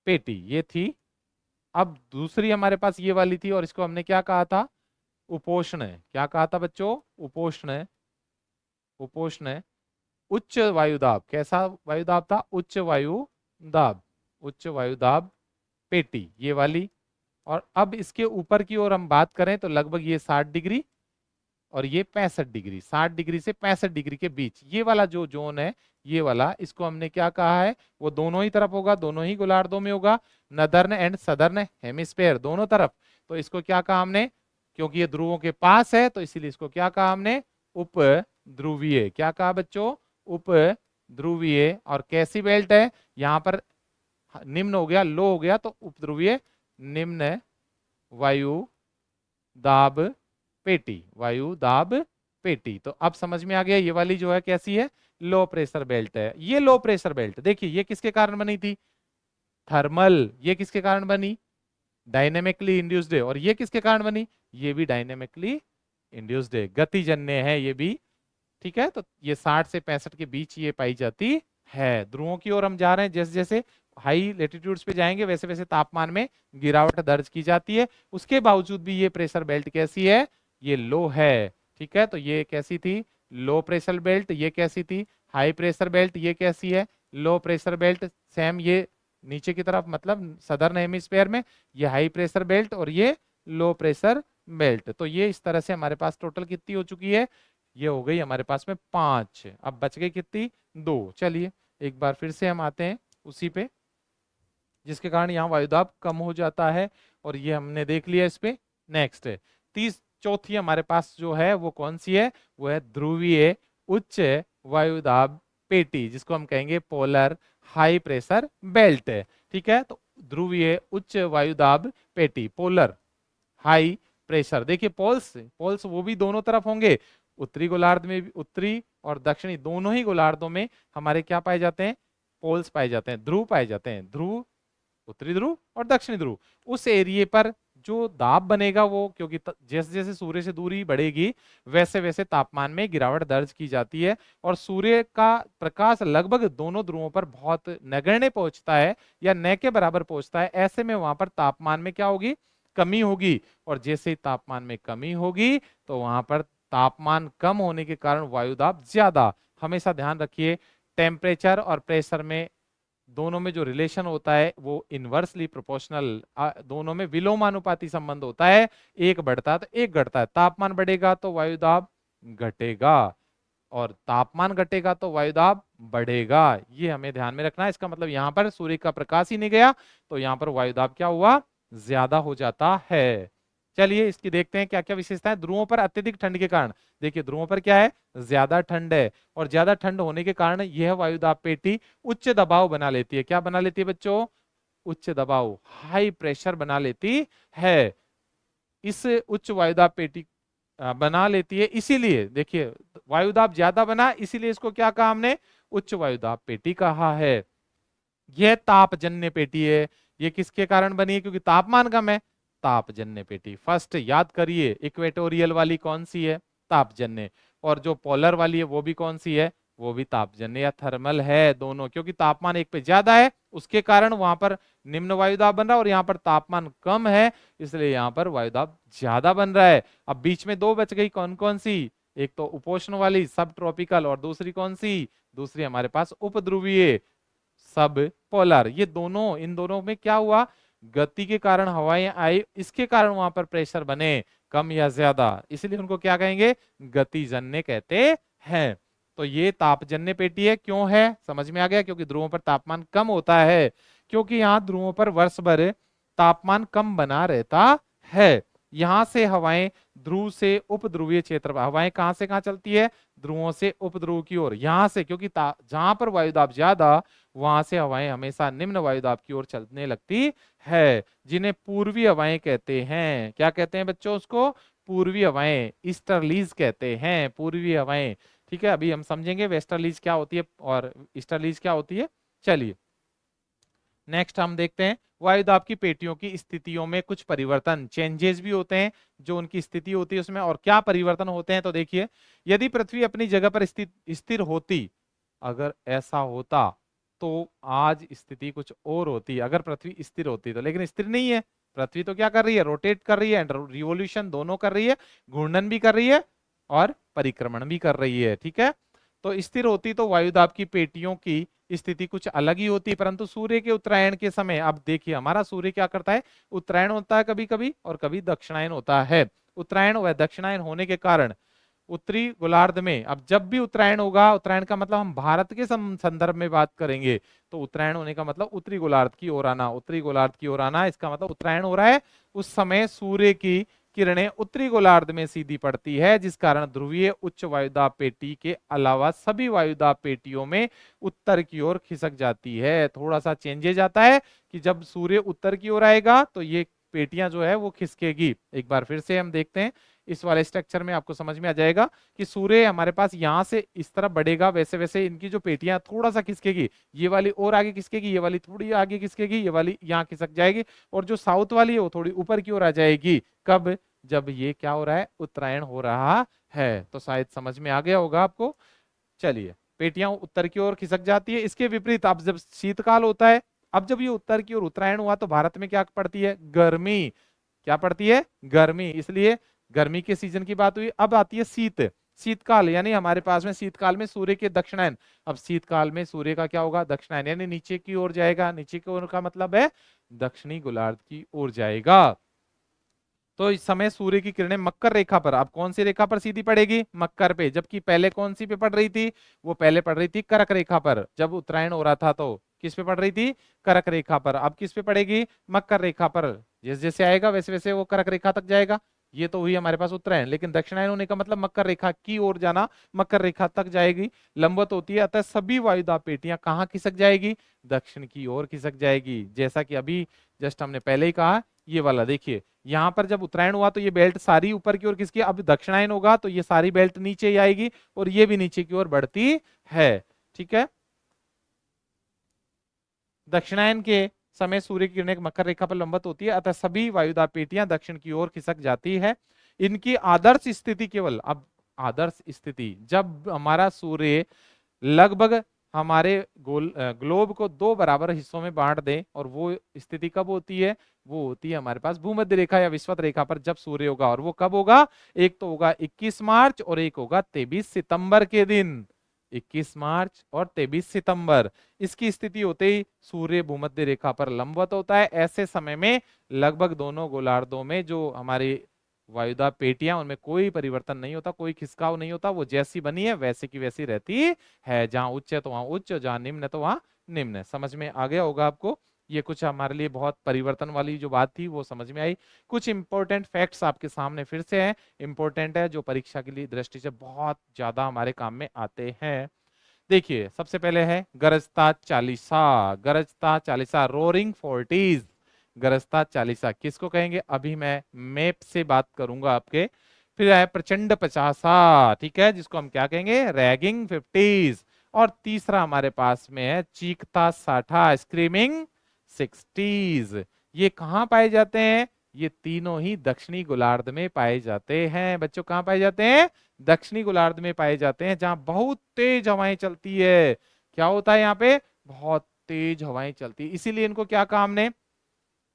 पेटी, ये थी। अब दूसरी हमारे पास ये वाली थी, और इसको हमने क्या कहा था, उपोष्ण। क्या कहा था बच्चों, उपोष्ण, उपोष्ण उच्च वायुदाब। कैसा वायुदाब था, उच्च वायुदाब, उच्च वायुदाब पेटी, ये वाली। और अब इसके ऊपर की ओर हम बात करें तो लगभग ये 60 डिग्री और ये 65 डिग्री, 60 डिग्री से 65 डिग्री के बीच ये वाला जो जोन है, ये वाला, इसको हमने क्या कहा है, वो दोनों ही तरफ होगा, दोनों ही गोलार्धों में होगा, नदर्न एंड सदर्न हेमिस्फेयर दोनों तरफ। तो इसको क्या कहा हमने, क्योंकि ये ध्रुवों के पास है तो इसीलिए इसको क्या कहा हमने, उप ध्रुवीय। क्या कहा बच्चों, उप ध्रुवीय। और कैसी बेल्ट है, यहां पर निम्न हो गया, लो हो गया, तो उपध्रुवीय निम्न वायु दाब पेटी, वायु दाब पेटी। तो अब समझ में आ गया, ये वाली जो है कैसी है, लो प्रेशर बेल्ट है। ये लो प्रेशर बेल्ट देखिए ये किसके कारण बनी थी, थर्मल। ये किसके कारण बनी, डायनेमिकली इंड्यूस्ड है। और ये किसके कारण बनी, ये भी डायनेमिकली इंड्यूस्ड है, गतिजन्य है ये भी। ठीक है, तो ये 60 से 65 के बीच ये पाई जाती है। ध्रुवों की ओर हम जा रहे हैं, जैसे जैसे हाई लेटीट्यूड्स पे जाएंगे वैसे वैसे तापमान में गिरावट दर्ज की जाती है। उसके बावजूद भी ये प्रेशर बेल्ट कैसी है, ये लो है। ठीक है, तो ये कैसी थी, लो प्रेशर बेल्ट। ये कैसी थी, हाई प्रेशर बेल्ट। ये कैसी है, लो प्रेशर बेल्ट। सेम ये नीचे की तरफ मतलब सदर्न हेमिस्फेयर में ये हाई प्रेशर बेल्ट और ये लो प्रेशर बेल्ट। तो ये इस तरह से हमारे पास टोटल कितनी हो चुकी है, ये हो गई हमारे पास में 5। अब बच गई कितनी, 2। चलिए एक बार फिर से हम आते हैं उसी पे, जिसके कारण यहाँ वायुदाब कम हो जाता है, और ये हमने देख लिया इस पे। नेक्स्ट चौथी हमारे पास जो है वो कौन सी है, वो है ध्रुवीय उच्च वायुदाब पेटी, जिसको हम कहेंगे पोलर हाई प्रेशर बेल्ट। ठीक है, तो ध्रुवीय उच्च वायुदाब पेटी, पोलर हाई प्रेशर। देखिए पोल्स, पोल्स वो भी दोनों तरफ होंगे, उत्तरी गोलार्ध में भी, उत्तरी और दक्षिणी दोनों ही गोलार्धों में हमारे क्या पाए जाते हैं, पोल्स पाए जाते हैं, ध्रुव पाए जाते हैं, ध्रुव, उत्तरी ध्रुव और दक्षिणी ध्रुव। उस एरिए पर जो दाब बनेगा वो, क्योंकि जैसे जैसे सूर्य से दूरी बढ़ेगी वैसे वैसे तापमान में गिरावट दर्ज की जाती है, और सूर्य का प्रकाश लगभग दोनों ध्रुवों पर बहुत नगण्य पहुंचता है या न के बराबर पहुंचता है। ऐसे में वहां पर तापमान में क्या होगी, कमी होगी, और जैसे ही तापमान में कमी होगी तो वहां पर तापमान कम होने के कारण वायुदाब ज्यादा। हमेशा ध्यान रखिए, टेम्परेचर और प्रेशर में दोनों में जो रिलेशन होता है वो इनवर्सली प्रोपोर्शनल, दोनों में विलोमानुपाती संबंध होता है, एक बढ़ता है तो एक घटता है। तापमान बढ़ेगा तो वायुदाब घटेगा और तापमान घटेगा तो वायुदाब बढ़ेगा। ये हमें ध्यान में रखना है। इसका मतलब यहां पर सूर्य का प्रकाश ही नहीं गया तो यहां पर वायुदाब क्या हुआ, ज्यादा हो जाता है। चलिए इसकी देखते हैं क्या क्या विशेषताएं। ध्रुवों पर अत्यधिक ठंड के कारण, देखिए ध्रुवों पर क्या है, ज्यादा ठंड है और ज्यादा ठंड होने के कारण यह वायुदाब पेटी उच्च दबाव बना लेती है। क्या बना लेती है बच्चों, उच्च दबाव, हाई प्रेशर बना लेती है। इस उच्च वायुदाब पेटी बना लेती है, इसीलिए देखिए वायुदाब ज्यादा बना, इसीलिए इसको क्या कहा हमने, उच्च वायुदाब पेटी कहा है। यह तापजन्य पेटी है। ये किसके कारण बनी है, क्योंकि तापमान कम है, तापजन्य पेटी। फर्स्ट याद करिए, इक्वेटोरियल वाली कौन सी है, तापजन्य, और जो पोलर वाली है वो भी कौन सी है, वो भी तापजन्य या थर्मल है दोनों, क्योंकि तापमान एक पे ज्यादा है उसके कारण वहां पर निम्न वायुदाब बन रहा है और यहाँ पर तापमान कम है इसलिए यहाँ पर वायुदाब ज्यादा बन रहा है। अब बीच में दो बच गई, कौन कौन सी, एक तो उपोष्ण वाली सब ट्रॉपिकल और दूसरी कौन सी, दूसरी हमारे पास उपध्रुवीय सब पोलर। ये दोनों, इन दोनों में क्या हुआ, गति के कारण हवाएं आई, इसके कारण वहां पर प्रेशर बने कम या ज्यादा, इसलिए उनको क्या कहेंगे, गतिजन्य कहते हैं। तो ये तापजन्य पेटी है। क्यों है, समझ में आ गया, क्योंकि ध्रुवों पर तापमान कम होता है, क्योंकि यहाँ ध्रुवों पर वर्ष भर तापमान कम बना रहता है। यहां से हवाएं ध्रुव से उपध्रुवीय क्षेत्र, हवाएं कहां से कहां चलती है, ध्रुवों से उपध्रुव की ओर। यहां से क्योंकि जहां पर वायुदाब ज्यादा वहां से हवाएं हमेशा निम्न वायुदाब की ओर चलने लगती है, जिन्हें पूर्वी हवाएं कहते हैं। क्या कहते हैं बच्चों उसको, पूर्वी हवाएं, ईस्टर्लीज कहते हैं, पूर्वी हवाएं। ठीक है, अभी हम समझेंगे वेस्टर्लीज क्या होती है और ईस्टर्लीज क्या होती है। चलिए नेक्स्ट हम देखते हैं, वायुदाब की पेटियों की स्थितियों में कुछ परिवर्तन, चेंजेस भी होते हैं, जो उनकी स्थिति होती है उसमें, और क्या परिवर्तन होते हैं। तो देखिए, यदि पृथ्वी अपनी जगह पर स्थिर होती, अगर ऐसा होता तो आज स्थिति कुछ और होती, अगर पृथ्वी स्थिर होती तो, लेकिन स्थिर नहीं है। पृथ्वी तो क्या कर रही है, रोटेट कर रही है एंड रिवोल्यूशन दोनों कर रही है, घूर्णन भी कर रही है और परिक्रमण भी कर रही है। ठीक है, तो स्थिर होती तो वायुदाब की पेटियों की स्थिति कुछ अलग ही होती, परंतु सूर्य के उत्तरायण के समय, अब देखिए हमारा सूर्य क्या करता है, उत्तरायण होता है कभी कभी और कभी दक्षिणायन होता है। उत्तरायण व दक्षिणायन होने के कारण उत्तरी गोलार्ध में, अब जब भी उत्तरायण होगा, उत्तरायण का मतलब हम भारत के संदर्भ में बात करेंगे, तो उत्तरायण होने का मतलब उत्तरी गोलार्ध की ओर आना, उत्तरी गोलार्ध की ओर आना, इसका मतलब उत्तरायण हो रहा है। उस समय सूर्य की किरणें उत्तरी गोलार्ध में सीधी पड़ती है, जिस कारण ध्रुवीय उच्च वायुदाब पेटी के अलावा सभी वायुदाब पेटियों में उत्तर की ओर खिसक जाती है। थोड़ा सा चेंजेज आता है कि जब सूर्य उत्तर की ओर आएगा तो ये पेटियां जो है वो खिसकेगी। एक बार फिर से हम देखते हैं, इस वाले स्ट्रक्चर में आपको समझ में आ जाएगा कि सूर्य हमारे पास यहां से इस तरफ बढ़ेगा, वैसे वैसे इनकी जो पेटियां थोड़ा सा खिसकेगी, ये वाली और आगे खिसकेगी, ये वाली थोड़ी आगे खिसकेगी, ये वाली यहाँ खिसक जाएगी, और जो साउथ वाली है वो थोड़ी ऊपर की ओर आ जाएगी। कब, जब ये क्या हो रहा है, उत्तरायण हो रहा है। तो शायद समझ में आ गया होगा आपको। चलिए, पेटियां उत्तर की ओर खिसक जाती है। इसके विपरीत अब जब शीतकाल होता है, अब जब ये उत्तर की ओर उत्तरायण हुआ तो भारत में क्या पड़ती है, गर्मी। क्या पड़ती है, गर्मी, इसलिए गर्मी के सीजन की बात हुई। अब आती है शीतकाल, यानी हमारे पास में शीतकाल में सूर्य के दक्षिणायन। अब शीतकाल में सूर्य का क्या होगा, दक्षिणायन, यानी नीचे की ओर जाएगा। नीचे की ओर का मतलब है दक्षिणी गोलार्ध की ओर जाएगा। तो इस समय सूर्य की किरणें मकर रेखा पर, अब कौन सी रेखा पर सीधी पड़ेगी, मकर पे, जबकि पहले कौन सी पे पड़ रही थी, वो पहले पड़ रही थी कर्क रेखा पर। जब उत्तरायण हो रहा था तो किस पे पड़ रही थी, कर्क रेखा पर। अब किस पे पड़ेगी, मकर रेखा पर। जैसे जैसे आएगा वैसे वैसे वो कर्क रेखा तक जाएगा। ये तो हुई हमारे पास उत्तरायण, लेकिन दक्षिणायन होने का मतलब मकर रेखा की ओर जाना, मकर रेखा तक जाएगी, लंबवत होती है। अतः सभी वायुदाब पेटियां कहाँ खिसक जाएगी, दक्षिण की ओर खिसक जाएगी। जैसा कि अभी जस्ट हमने पहले ही कहा, ये वाला देखिए, यहाँ पर जब उत्तरायण हुआ तो ये बेल्ट सारी ऊपर की ओर खिसकी, अब दक्षिणायन होगा तो ये सारी बेल्ट नीचे ही आएगी और ये भी नीचे की ओर बढ़ती है। ठीक है, दक्षिणायन के समय सूर्य की किरणें मकर रेखा पर लंबवत होती है, अतः सभी वायुदाब पेटियां दक्षिण की ओर खिसक जाती है। इनकी आदर्श स्थिति केवल, अब आदर्श स्थिति जब हमारा सूर्य लगभग हमारे ग्लोब को दो बराबर हिस्सों में बांट दे, और वो स्थिति कब होती है, वो होती है हमारे पास भूमध्य रेखा या विषुवत रेखा पर जब सूर्य होगा। और वो कब होगा, एक तो होगा 21 मार्च और एक होगा 23 सितंबर के दिन। 21 मार्च और 23 सितंबर। इसकी स्थिति होते ही सूर्य भूमध्य रेखा पर लंबवत होता है। ऐसे समय में लगभग दोनों गोलार्धों में जो हमारी वायुदाब पेटियां, उनमें कोई परिवर्तन नहीं होता, कोई खिसकाव नहीं होता, वो जैसी बनी है वैसे की वैसी रहती है। जहां उच्च है तो वहां उच्च, जहां निम्न है तो वहां निम्न है। समझ में आ गया होगा आपको। ये कुछ हमारे लिए बहुत परिवर्तन वाली जो बात थी वो समझ में आई। कुछ इंपॉर्टेंट फैक्ट्स आपके सामने फिर से हैं, इंपॉर्टेंट है, जो परीक्षा की लिए दृष्टि से बहुत ज्यादा हमारे काम में आते हैं। देखिए, सबसे पहले है गरजता चालीसा। गरजता चालीसा, रोरिंग फोर्टीज। गरजता चालीसा किसको कहेंगे, अभी मैं मैप से बात करूंगा आपके। फिर है प्रचंड पचासा, ठीक है, जिसको हम क्या कहेंगे, रैगिंग फिफ्टीज। और तीसरा हमारे पास में है चीखता साठा, स्क्रीमिंग सिक्सटीज। ये कहाँ पाए जाते हैं, ये तीनों ही दक्षिणी गोलार्ध में पाए जाते हैं। बच्चों कहाँ पाए जाते हैं, दक्षिणी गोलार्ध में पाए जाते हैं, जहां बहुत तेज हवाएं चलती है। क्या होता है यहाँ पे, बहुत तेज हवाएं चलती है। इसीलिए इनको क्या कहा हमने,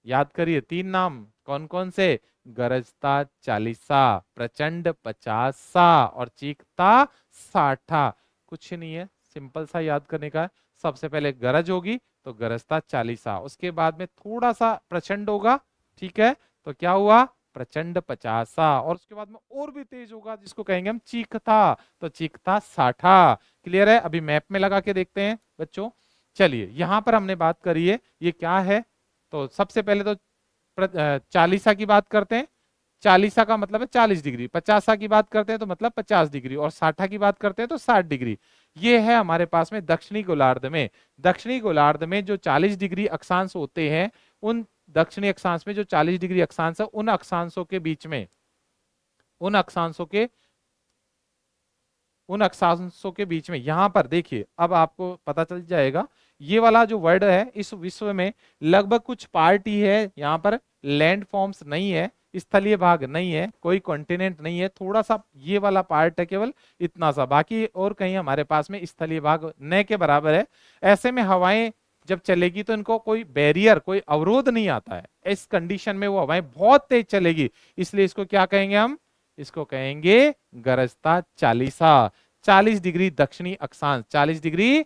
याद करिए, तीन नाम कौन कौन से, गरजता चालीसा, प्रचंड पचासा और चीखता साठा। कुछ नहीं है, सिंपल सा याद करने का है। सबसे पहले गरज होगी तो गरजता चालीसा, उसके बाद में थोड़ा सा प्रचंड होगा, ठीक है, तो क्या हुआ, प्रचंड पचासा, और उसके बाद में और भी तेज होगा जिसको कहेंगे हम चीखता, तो चीखता साठा। क्लियर है, अभी मैप में लगा के देखते हैं बच्चों। चलिए, यहां पर हमने बात करी है, ये क्या है, तो सबसे पहले तो चालीसा की बात करते हैं। चालीसा का मतलब है 40 डिग्री, पचासा की बात करते हैं तो मतलब 50 डिग्री, और साठा की बात करते हैं तो 60 डिग्री। ये है हमारे पास में दक्षिणी गोलार्ध में। दक्षिणी गोलार्ध में जो 40 डिग्री अक्षांश होते हैं, उन दक्षिणी अक्षांश में जो 40 डिग्री अक्षांश है, उन अक्षांशों के बीच में, उन अक्षांशों के उन अक्षांशों के बीच में, यहां पर देखिए, अब आपको पता चल जाएगा, ये वाला जो वर्ड है, इस विश्व में लगभग कुछ पार्ट ही है यहाँ पर लैंड फॉर्म्स नहीं है, स्थलीय भाग नहीं है, कोई कॉन्टिनेंट नहीं है, थोड़ा सा ये वाला पार्ट है, केवल इतना सा, बाकी और कहीं हमारे पास में स्थलीय भाग न के बराबर है। ऐसे में हवाएं जब चलेगी तो इनको कोई बैरियर, कोई अवरोध नहीं आता है। इस कंडीशन में वो हवाएं बहुत तेज चलेगी, इसलिए इसको क्या कहेंगे हम, इसको कहेंगे गरजता चालीसा। 40 डिग्री दक्षिणी अक्षांश, 40 डिग्री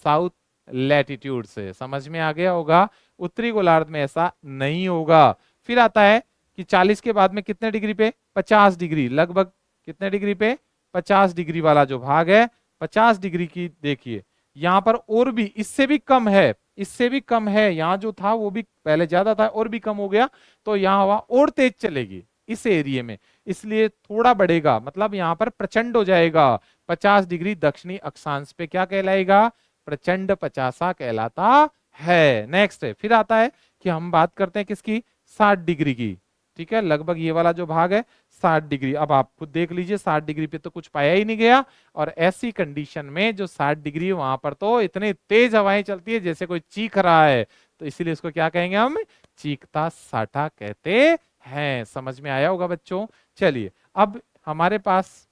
साउथ लैटिट्यूड से, समझ में आ गया होगा। उत्तरी गोलार्ध में ऐसा नहीं होगा। फिर आता है कि 40 के बाद में कितने डिग्री पे, 50 डिग्री, लगभग कितने डिग्री पे, 50 डिग्री वाला जो भाग है, 50 डिग्री की देखिए, यहां पर और भी इससे भी कम है, इससे भी कम है, यहां जो था वो भी पहले ज्यादा था और भी कम हो गया, तो यहां हवा और तेज चलेगी इस एरिया में, इसलिए थोड़ा बढ़ेगा, मतलब यहां पर प्रचंड हो जाएगा। 50 डिग्री दक्षिणी अक्षांश पे क्या कहलाएगा, प्रचंड पचासा कहलाता है। नेक्स्ट है, फिर आता है कि हम बात करते हैं किसकी, 60 डिग्री की, ठीक है, लगभग ये वाला जो भाग है 60 डिग्री। अब आप खुद देख लीजिए, 60 डिग्री पे तो कुछ पाया ही नहीं गया, और ऐसी कंडीशन में जो 60 डिग्री, वहां पर तो इतनी तेज हवाएं चलती है जैसे कोई चीख रहा है, तो इसीलिए इसको क्या कहेंगे हम, चीखता साठा कहते हैं। समझ में आया होगा बच्चों। चलिए, अब हमारे पास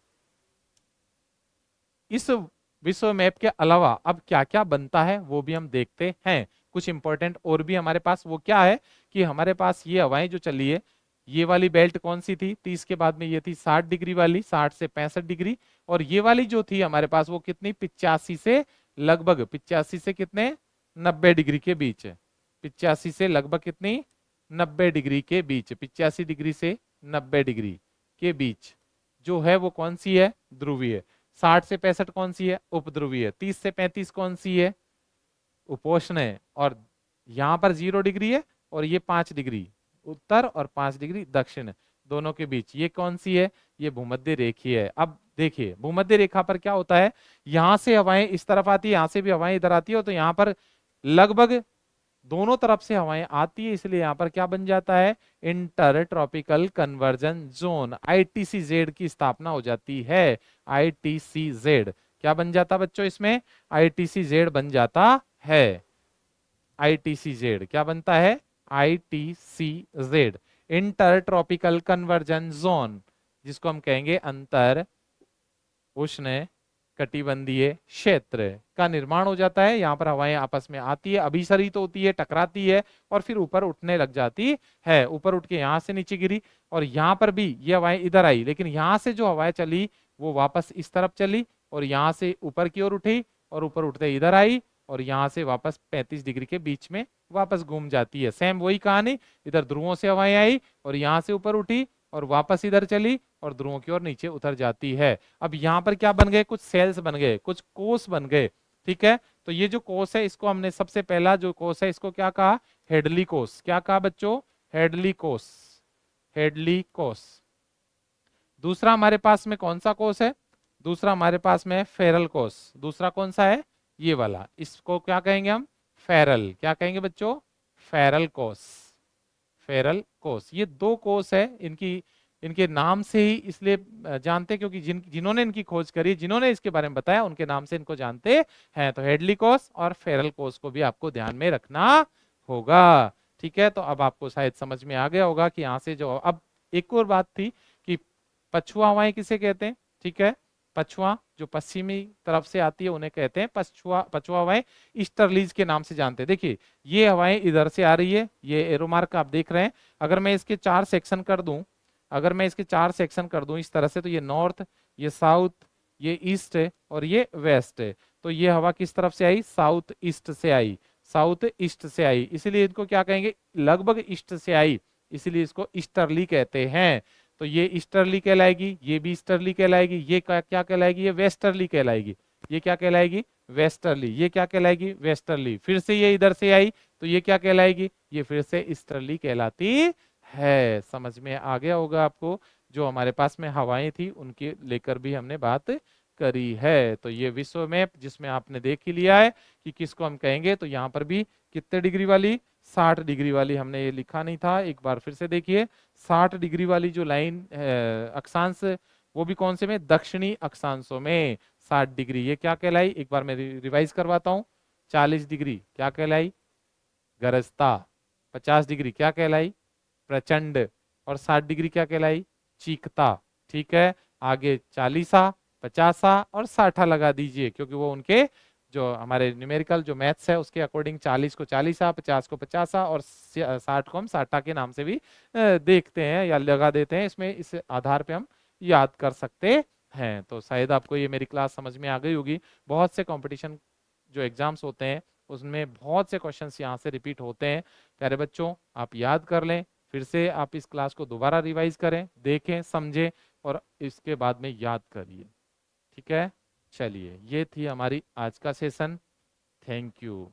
इस विश्व मैप के अलावा अब क्या क्या बनता है वो भी हम देखते हैं। कुछ इंपॉर्टेंट और भी हमारे पास, वो क्या है कि हमारे पास ये हवाएं जो चली है, ये वाली बेल्ट कौन सी थी, 30 के बाद में ये थी 60 डिग्री वाली, 60 से 65 डिग्री, और ये वाली जो थी हमारे पास वो कितनी, 85 से लगभग, 85 से कितने, 90 डिग्री के बीच है। 85 से लगभग कितनी, 90 डिग्री के बीच, 85 डिग्री से 90 डिग्री के बीच जो है वो कौन सी है, ध्रुवीय। 60 से 65 कौन सी है, उपध्रुवीय। 30 से 35 कौन सी है, उपोष्ण है। और यहां पर 0 डिग्री है, और ये 5 डिग्री उत्तर और 5 डिग्री दक्षिण, दोनों के बीच ये कौन सी है, ये भूमध्य रेखीय है। अब देखिए, भूमध्य रेखा पर क्या होता है, यहां से हवाएं इस तरफ आती है, यहां से भी हवाएं इधर आती है, तो यहां पर लगभग दोनों तरफ से हवाएं आती है, इसलिए यहां पर क्या बन जाता है, inter tropical conversion zone, ITCZ की स्थापना हो जाती है। ITCZ क्या बन जाता बच्चों, इसमें ITCZ बन जाता है। ITCZ क्या बनता है, ITCZ, inter tropical conversion zone, जिसको हम कहेंगे अंतर उष्ण कटिबंधीय क्षेत्र का निर्माण हो जाता है। यहाँ पर हवाएं आपस में आती है, अभिसरित होती है, टकराती है, और फिर ऊपर उठने लग जाती है। ऊपर उठ के यहाँ से नीचे गिरी, और यहाँ पर भी ये हवाएं इधर आई, लेकिन यहाँ से जो हवाएं चली वो वापस इस तरफ चली, और यहाँ से ऊपर की ओर उठी और ऊपर उठते इधर आई और यहाँ से वापस 35 डिग्री के बीच में वापस घूम जाती है। सेम वही कहानी, इधर ध्रुवों से हवाएं आई और यहाँ से ऊपर उठी और वापस इधर चली और ध्रुवों की ओर नीचे उतर जाती है। अब यहाँ पर क्या बन गए, कुछ सेल्स बन गए, कुछ कोष बन गए। ठीक है, तो ये जो कोष है इसको हमने सबसे पहला जो कोष है इसको क्या कहा, हेडली कोष। क्या कहा बच्चों, हेडली कोष, हेडली कोष। दूसरा हमारे पास में कौन सा कोष है, दूसरा हमारे पास में है फेरल कोष। दूसरा कौन सा है, ये वाला, इसको क्या कहेंगे हम, फेरल। क्या कहेंगे बच्चों, फेरल कोष, फेरल कोष। ये दो कोष है, इनकी इनके नाम से ही इसलिए जानते हैं क्योंकि जिन्होंने इनकी खोज करी, जिन्होंने इसके बारे में बताया, उनके नाम से इनको जानते हैं। तो हेडली कोष और फेरल कोष को भी आपको ध्यान में रखना होगा। ठीक है, तो अब आपको शायद समझ में आ गया होगा कि यहाँ से जो, अब एक और बात थी कि पछुआ हवाएं किसे कहते हैं। ठीक है, पछुआ जो पश्चिमी तरफ से आती है उन्हें कहते हैं पछुआ, पछुआ हवाएं ईस्टर्लीज के नाम से जानते हैं। देखिए ये हवाएं इधर से आ रही है, ये एरो मार्क आप देख रहे हैं। अगर मैं इसके 4 सेक्शन कर दूं, अगर मैं इसके 4 सेक्शन कर दूं इस तरह से, तो ये नॉर्थ, ये साउथ, ये ईस्ट है और ये वेस्ट है। तो ये हवा किस तरफ से आई, साउथ ईस्ट से आई, साउथ ईस्ट से आई, इसीलिए इनको क्या कहेंगे, लगभग ईस्ट से आई, इसीलिए इसको ईस्टर्ली कहते हैं। तो ये ईस्टर्ली कहलाएगी, ये भी ईस्टर्ली कहलाएगी, ये क्या कहलाएगी, ये वेस्टर्ली कहलाएगी। ये क्या कहलाएगी, वेस्टर्ली। ये क्या कहलाएगी, वेस्टर्ली। फिर से ये इधर से आई तो ये क्या कहलाएगी, ये फिर से ईस्टर्ली कहलाती है। समझ में आ गया होगा आपको, जो हमारे पास में हवाएं थी उनके लेकर भी हमने बात करी है। तो ये विश्व मैप जिसमें आपने देख ही लिया है कि किसको हम कहेंगे। तो यहाँ पर भी कितने डिग्री वाली, 60 डिग्री वाली, हमने ये लिखा नहीं था, एक बार फिर से देखिए। 60 डिग्री वाली जो लाइन अक्षांश, वो भी कौन से में, दक्षिणी अक्षांशों में 60 डिग्री। ये क्या कहलाई, एक बार मैं रिवाइज करवाता हूँ। 40 डिग्री क्या कहलाई, गरजता। 50 डिग्री क्या कहलाई, प्रचंड। और 60 डिग्री क्या कहलाई, चीखता। ठीक है, आगे 40, 50 और 60 लगा दीजिए, क्योंकि वो उनके जो हमारे न्यूमेरिकल जो मैथ्स है उसके अकॉर्डिंग 40 को 40, 50 को 50 और 60 को हम 60 के नाम से भी देखते हैं या लगा देते हैं। इसमें इस आधार पे हम याद कर सकते हैं। तो शायद आपको ये मेरी क्लास समझ में आ गई होगी। बहुत से कंपटीशन जो एग्जाम्स होते हैं उसमें बहुत से क्वेश्चंस यहाँ से रिपीट होते हैं। प्यारे बच्चों, आप याद कर लें, फिर से आप इस क्लास को दोबारा रिवाइज करें, देखें, समझें और इसके बाद में याद करिए। ठीक है, चलिए ये थी हमारी आज का सेशन। Thank you.